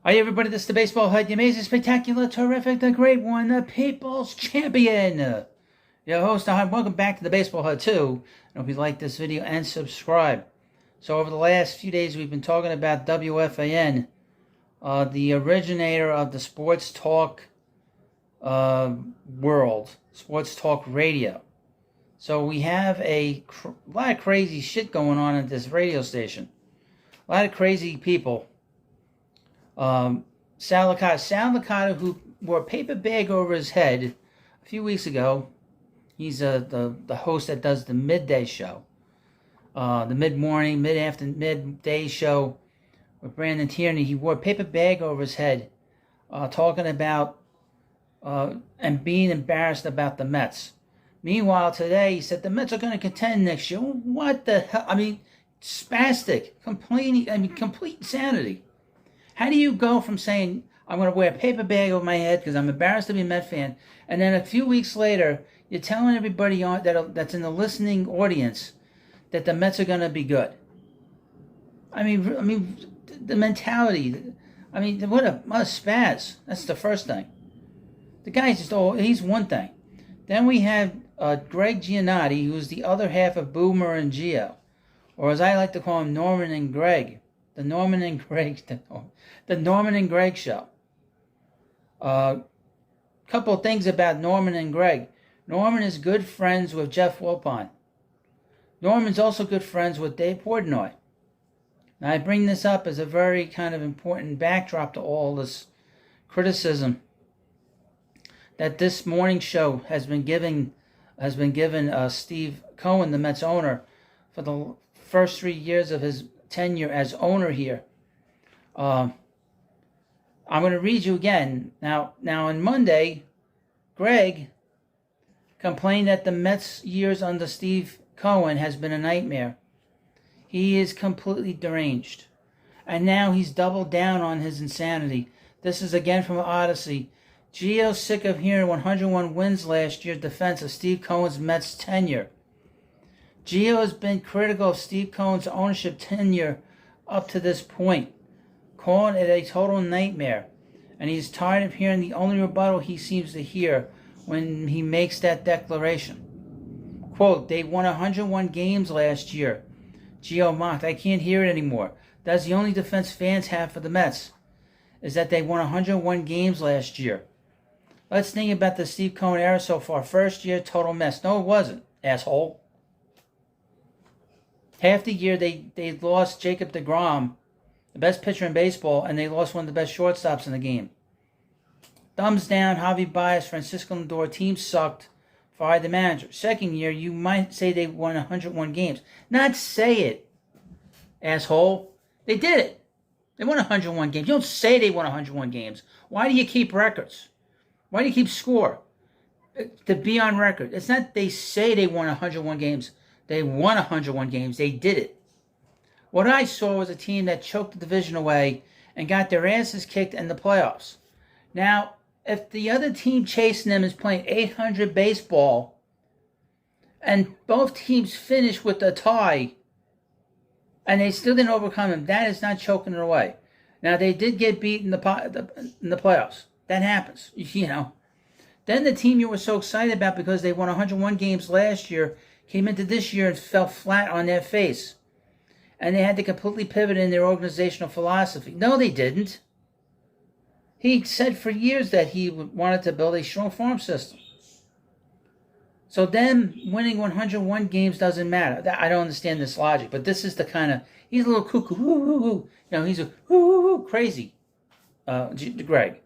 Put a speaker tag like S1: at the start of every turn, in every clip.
S1: Hi everybody, this is the Baseball Hut, the amazing, spectacular, terrific, the great one, the People's Champion. Your host, welcome back to the Baseball Hut too. I hope you like this video and subscribe. So over the last few days we've been talking about WFAN, the originator of the sports talk world, sports talk radio. So we have a lot of crazy shit going on at this radio station. A lot of crazy people. Sal Licata, who wore a paper bag over his head a few weeks ago. He's the host that does the midday show, the mid-morning, midday show with Brandon Tierney. He wore a paper bag over his head, talking about and being embarrassed about the Mets. Meanwhile, today he said the Mets are going to contend next year. What the hell? I mean, spastic, complete insanity. How do you go from saying, I'm going to wear a paper bag over my head because I'm embarrassed to be a Met fan, and then a few weeks later, you're telling everybody that's in the listening audience that the Mets are going to be good? I mean, the mentality. I mean, what a spaz. That's the first thing. The guy's he's one thing. Then we have Greg Giannotti, who's the other half of Boomer and Gio, or as I like to call him, Norman and Greg. The Norman and Greg show. Couple of things about Norman and Greg. Norman is good friends with Jeff Wilpon. Norman's also good friends with Dave Portnoy. Now I bring this up as a very kind of important backdrop to all this criticism that this morning show has been given Steve Cohen, the Mets owner, for the first 3 years of his tenure as owner here. I'm going to read you again. Now on Monday, Greg complained that the Mets' years under Steve Cohen has been a nightmare. He is completely deranged. And now he's doubled down on his insanity. This is again from Odyssey. Gio's sick of hearing 101 wins last year's defense of Steve Cohen's Mets tenure. Gio has been critical of Steve Cohen's ownership tenure up to this point, calling it a total nightmare, and he's tired of hearing the only rebuttal he seems to hear when he makes that declaration. Quote, they won 101 games last year. Gio mocked, I can't hear it anymore. That's the only defense fans have for the Mets, is that they won 101 games last year. Let's think about the Steve Cohen era so far. First year, total mess. No, it wasn't, asshole. Half the year, they lost Jacob deGrom, the best pitcher in baseball, and they lost one of the best shortstops in the game. Thumbs down, Javi Baez, Francisco Lindor, team sucked, fired the manager. Second year, you might say they won 101 games. Not say it, asshole. They did it. They won 101 games. You don't say they won 101 games. Why do you keep records? Why do you keep score? To be on record. It's not they say they won 101 games. They won 101 games. They did it. What I saw was a team that choked the division away and got their asses kicked in the playoffs. Now, if the other team chasing them is playing 800 baseball and both teams finish with a tie and they still didn't overcome them, that is not choking it away. Now, they did get beat in the playoffs. That happens, you know. Then the team you were so excited about because they won 101 games last year came into this year and fell flat on their face. And they had to completely pivot in their organizational philosophy. No, they didn't. He said for years that he wanted to build a strong farm system. So them winning 101 games doesn't matter. I don't understand this logic, but this is the kind of, he's a little cuckoo, woo. You know, he's a woo, crazy, Greg.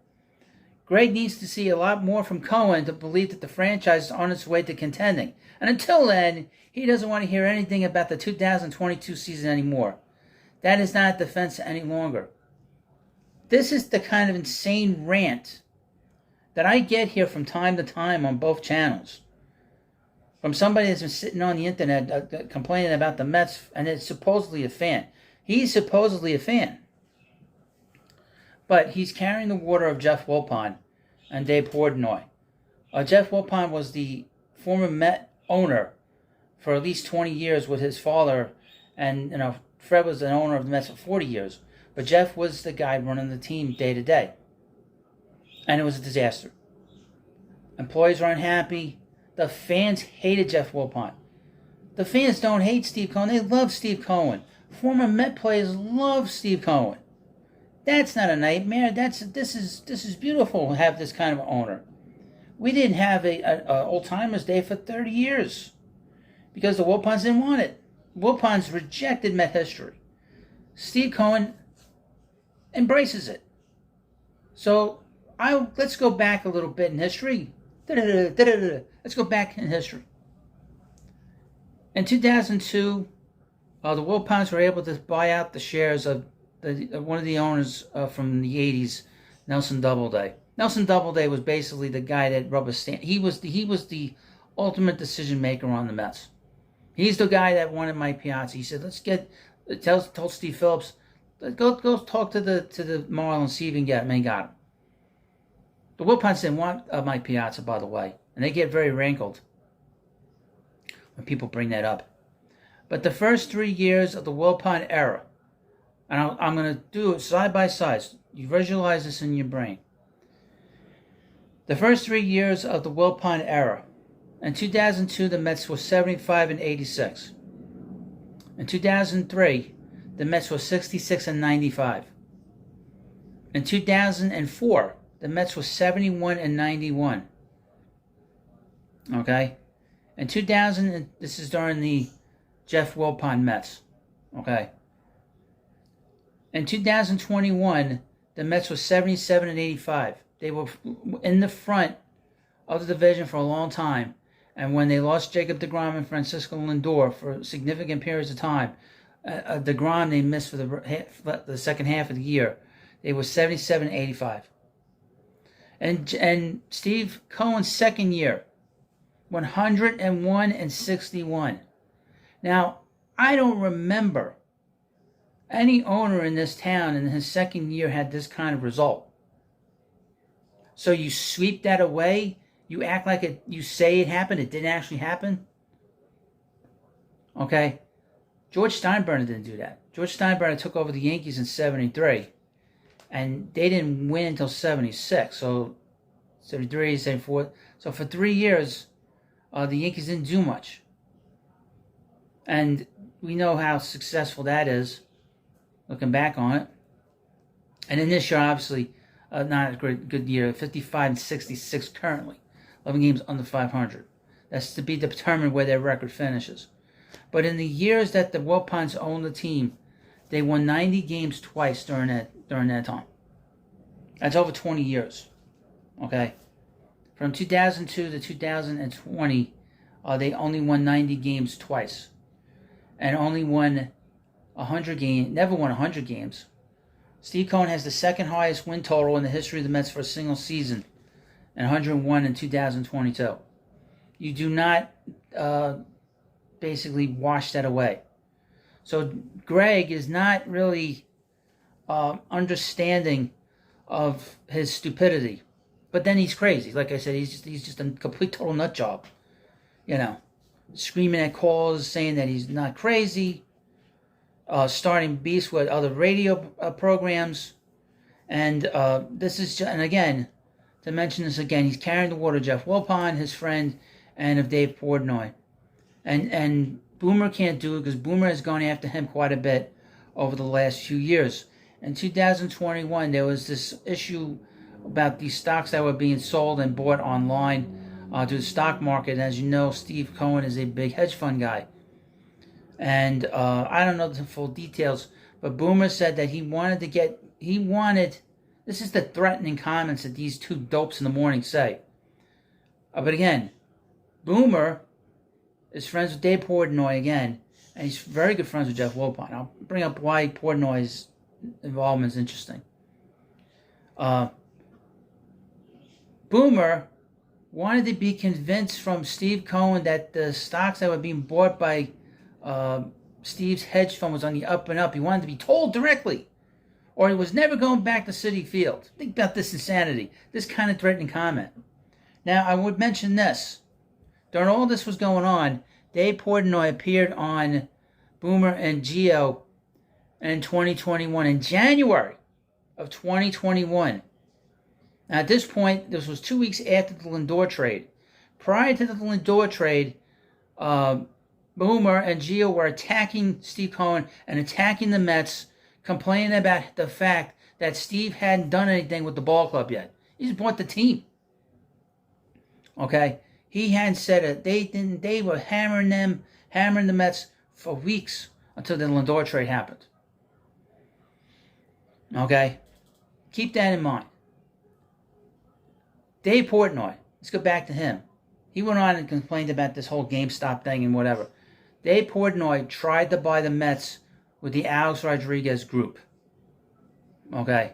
S1: Greg needs to see a lot more from Cohen to believe that the franchise is on its way to contending. And until then, he doesn't want to hear anything about the 2022 season anymore. That is not defense any longer. This is the kind of insane rant that I get here from time to time on both channels. From somebody that's been sitting on the internet complaining about the Mets, and is supposedly a fan. He's supposedly a fan. But he's carrying the water of Jeff Wilpon and Dave Portnoy. Jeff Wilpon was the former Met owner for at least 20 years with his father, and Fred was an owner of the Mets for 40 years. But Jeff was the guy running the team day to day. And it was a disaster. Employees were unhappy. The fans hated Jeff Wilpon. The fans don't hate Steve Cohen. They love Steve Cohen. Former Met players love Steve Cohen. That's not a nightmare. This is beautiful to have this kind of owner. We didn't have a old timers day for 30 years because the Wilpons didn't want it. Wilpons rejected Met history. Steve Cohen embraces it. So let's go back a little bit in history. Let's go back in history. In 2002, the Wilpons were able to buy out the shares of one of the owners from the 80s, Nelson Doubleday. Nelson Doubleday was basically the guy that rubber stamped. He was the ultimate decision maker on the Mets. He's the guy that wanted Mike Piazza. He said, told Steve Phillips, go talk to the Marlins, see if you can get him, and he got him. The Wilpons didn't want Mike Piazza, by the way, and they get very rankled when people bring that up. But the first 3 years of the Wilpon era, and I'm going to do it side by side. You visualize this in your brain. The first 3 years of the Wilpon era. In 2002, the Mets were 75 and 86. In 2003, the Mets were 66 and 95. In 2004, the Mets were 71 and 91. Okay? In 2000, this is during the Jeff Wilpon Mets. Okay? In 2021, the Mets were 77 and 85. They were in the front of the division for a long time. And when they lost Jacob deGrom and Francisco Lindor for significant periods of time, deGrom they missed for the second half of the year. They were 77 and 85. And Steve Cohen's second year, 101 and 61. Now, I don't remember any owner in this town in his second year had this kind of result. So you sweep that away, you act like it, you say it happened, it didn't actually happen. Okay? George Steinbrenner didn't do that. George Steinbrenner took over the Yankees in 73, and they didn't win until 76. So 73, 74. So for 3 years, the Yankees didn't do much. And we know how successful that is, looking back on it. And in this year, obviously, not a good year. 55 and 66 currently. 11 games under 500. That's to be determined where their record finishes. But in the years that the Wilpons owned the team, they won 90 games twice during that time. That's over 20 years. Okay? From 2002 to 2020, they only won 90 games twice. And only won 100 games, never won 100 games. Steve Cohen has the second highest win total in the history of the Mets for a single season, and 101 in 2022. You do not basically wash that away. So Greg is not really understanding of his stupidity, but then he's crazy. Like I said, he's just a complete total nut job. You know, screaming at calls, saying that he's not crazy. Starting beefs with other radio programs, and this is just, and again, to mention this again, he's carrying the water of Jeff Wilpon, his friend, and of Dave Portnoy, and Boomer can't do it because Boomer has gone after him quite a bit over the last few years. In 2021, there was this issue about these stocks that were being sold and bought online to the stock market. And as you know, Steve Cohen is a big hedge fund guy. And I don't know the full details, but Boomer said that he wanted, this is the threatening comments that these two dopes in the morning say. But again, Boomer is friends with Dave Portnoy again, and he's very good friends with Jeff Wilpon. I'll bring up why Portnoy's involvement is interesting. Boomer wanted to be convinced from Steve Cohen that the stocks that were being bought by Steve's hedge fund was on the up and up. He wanted to be told directly, or he was never going back to Citi Field. Think about this insanity, this kind of threatening comment. Now, I would mention this. During all this was going on, Dave Portnoy appeared on Boomer and Geo And in 2021, in January of 2021, now at this point, this was 2 weeks after the Lindor trade. Prior to the Lindor trade, Boomer and Gio were attacking Steve Cohen and attacking the Mets, complaining about the fact that Steve hadn't done anything with the ball club yet. He just bought the team. Okay? He hadn't said it. They were hammering the Mets for weeks until the Lindor trade happened. Okay? Keep that in mind. Dave Portnoy, let's go back to him. He went on and complained about this whole GameStop thing and whatever. Dave Portnoy tried to buy the Mets with the Alex Rodriguez group. Okay?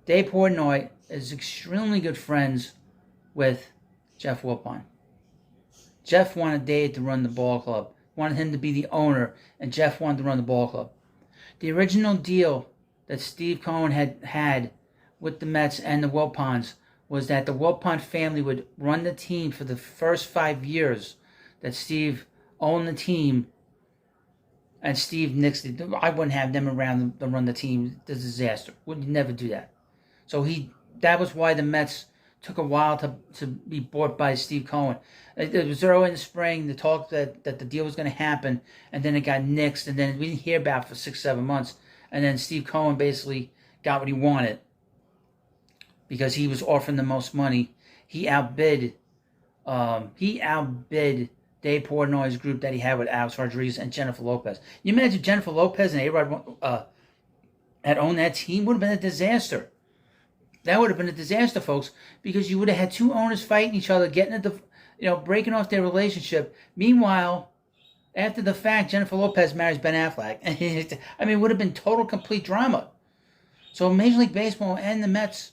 S1: Dave Portnoy is extremely good friends with Jeff Wilpon. Jeff wanted Dave to run the ball club, wanted him to be the owner, and Jeff wanted to run the ball club. The original deal that Steve Cohen had with the Mets and the Wilpons was that the Wilpon family would run the team for the first 5 years that Steve owned the team, and Steve nixed it. I wouldn't have them around to run the team. It's a disaster. Would never do that. So that was why the Mets took a while to be bought by Steve Cohen. It was early in the spring, the talk that the deal was going to happen, and then it got nixed, and then we didn't hear about it for 6-7 months, and then Steve Cohen basically got what he wanted because he was offering the most money. He outbid Dave Portnoy's group that he had with Alex Rodriguez and Jennifer Lopez. You imagine Jennifer Lopez and A-Rod had owned that team? Would have been a disaster. That would have been a disaster, folks, because you would have had two owners fighting each other, getting into, breaking off their relationship. Meanwhile, after the fact, Jennifer Lopez marries Ben Affleck. I mean, it would have been total, complete drama. So Major League Baseball and the Mets,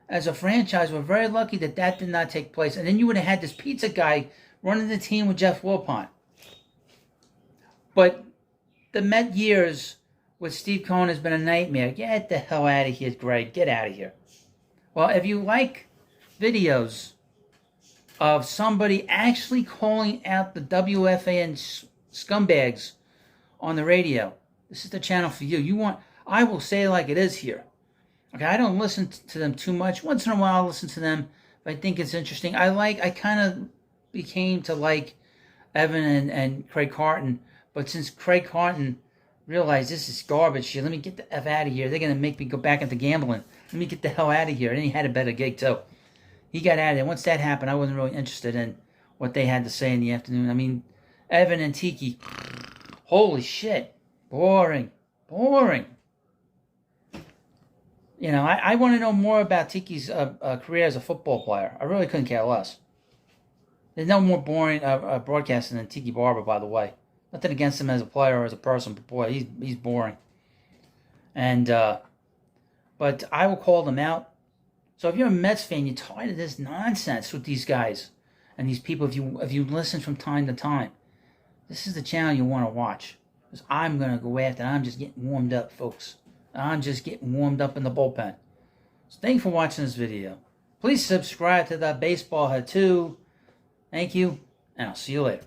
S1: as a franchise, were very lucky that did not take place. And then you would have had this pizza guy running the team with Jeff Wilpon. But the Met years with Steve Cohen has been a nightmare. Get the hell out of here, Greg. Get out of here. Well, if you like videos of somebody actually calling out the WFAN scumbags on the radio, this is the channel for you. I will say it like it is here. Okay, I don't listen to them too much. Once in a while I'll listen to them if I think it's interesting. I kind of became to like Evan and Craig Carton, but since Craig Carton realized this is garbage here, let me get the F out of here. They're going to make me go back into gambling. Let me get the hell out of here. And then he had a better gig too. He got out of there. Once that happened, I wasn't really interested in what they had to say in the afternoon. I mean, Evan and Tiki, holy shit. Boring. I want to know more about Tiki's career as a football player. I really couldn't care less. There's no more boring broadcasting than Tiki Barber, by the way. Nothing against him as a player or as a person, but boy, he's boring. And but I will call them out. So if you're a Mets fan, you're tired of this nonsense with these guys and these people. If you listen from time to time, this is the channel you want to watch. Because I'm gonna go after it. I'm just getting warmed up, folks. I'm just getting warmed up in the bullpen. So thank you for watching this video. Please subscribe to the Baseball Head too. Thank you, and I'll see you later.